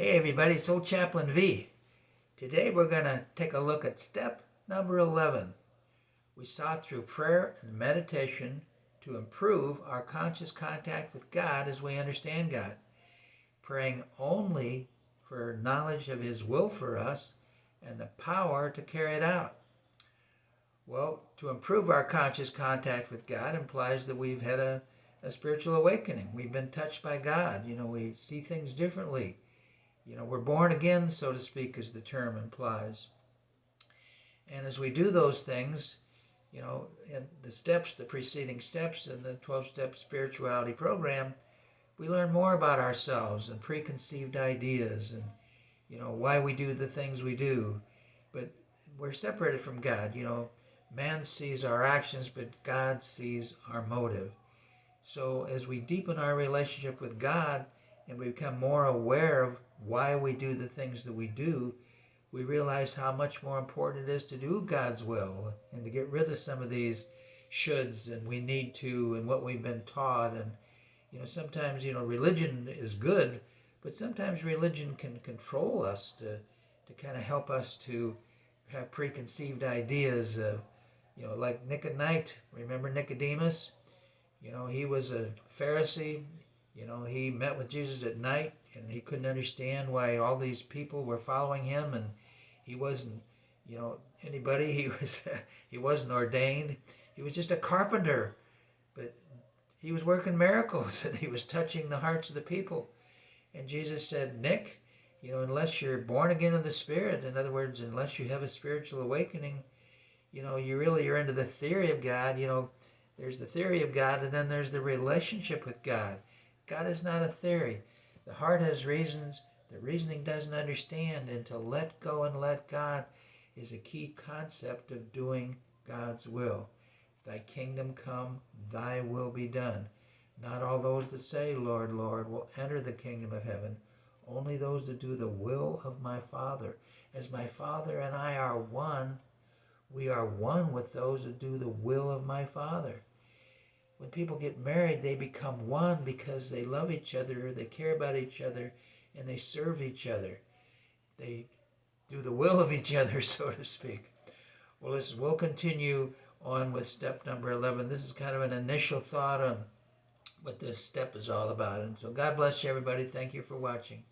Hey everybody, it's Old Chaplain V. Today we're going to take a look at step number 11. We sought through prayer and meditation to improve our conscious contact with God as we understand God, praying only for knowledge of His will for us and the power to carry it out. Well, to improve our conscious contact with God implies that we've had a spiritual awakening. We've been touched by God. We see things differently. We're born again, so to speak, as the term implies. And as we do those things, in the preceding steps in the 12-step spirituality program, we learn more about ourselves and preconceived ideas and, why we do the things we do. But we're separated from God. Man sees our actions, but God sees our motive. So as we deepen our relationship with God and we become more aware of why we do the things that we do, we realize how much more important it is to do God's will and to get rid of some of these shoulds and we need to and what we've been taught. And sometimes religion is good, but sometimes religion can control us to kind of help us to have preconceived ideas of like Nick at Night. Remember Nicodemus? He was a Pharisee. He met with Jesus at night and he couldn't understand why all these people were following him, and he wasn't, anybody. He wasn't ordained. He was just a carpenter, but he was working miracles and he was touching the hearts of the people. And Jesus said, Nick, unless you're born again in the Spirit, in other words, unless you have a spiritual awakening, you're into the theory of God. There's the theory of God, and then there's the relationship with God. God is not a theory. The heart has reasons. The reasoning doesn't understand, and to let go and let God is a key concept of doing God's will. Thy kingdom come, thy will be done. Not all those that say, Lord, Lord, will enter the kingdom of heaven. Only those that do the will of my Father. As my Father and I are one, we are one with those that do the will of my Father. When people get married, they become one because they love each other, they care about each other, and they serve each other. They do the will of each other, so to speak. Well, we'll continue on with step number 11. This is kind of an initial thought on what this step is all about. And so God bless you, everybody. Thank you for watching.